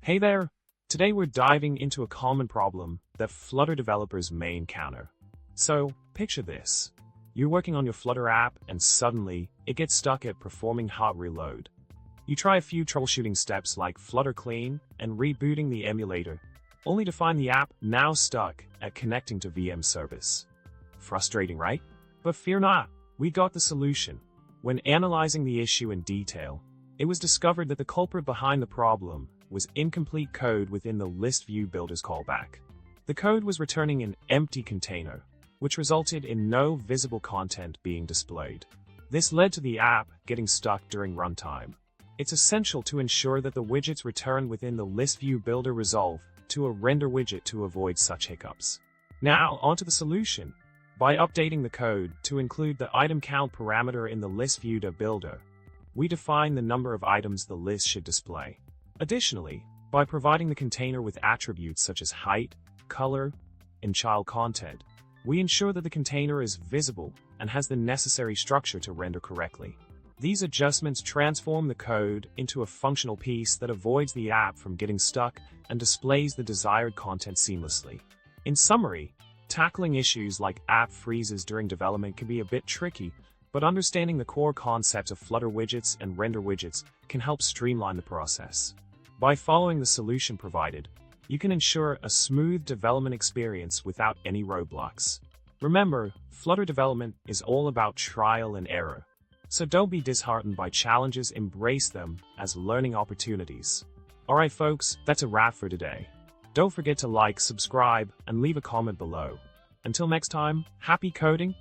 Hey there! Today we're diving into a common problem that Flutter developers may encounter. So, picture this. You're working on your Flutter app and suddenly it gets stuck at performing hot reload. You try a few troubleshooting steps like Flutter clean and rebooting the emulator, only to find the app now stuck at connecting to VM service. Frustrating, right? But fear not, we got the solution. When analyzing the issue in detail, it was discovered that the culprit behind the problem was incomplete code within the ListView.builder's callback. The code was returning an empty container, which resulted in no visible content being displayed. This led to the app getting stuck during runtime. It's essential to ensure that the widgets return within the ListView.builder resolve to a render widget to avoid such hiccups. Now, onto the solution. By updating the code to include the itemCount parameter in the ListView.builder, we define the number of items the list should display. Additionally, by providing the container with attributes such as height, color, and child content, we ensure that the container is visible and has the necessary structure to render correctly. These adjustments transform the code into a functional piece that avoids the app from getting stuck and displays the desired content seamlessly. In summary, tackling issues like app freezes during development can be a bit tricky, but understanding the core concepts of Flutter widgets and render widgets can help streamline the process. By following the solution provided, you can ensure a smooth development experience without any roadblocks. Remember, Flutter development is all about trial and error. So don't be disheartened by challenges, embrace them as learning opportunities. Alright folks, that's a wrap for today. Don't forget to like, subscribe, and leave a comment below. Until next time, happy coding!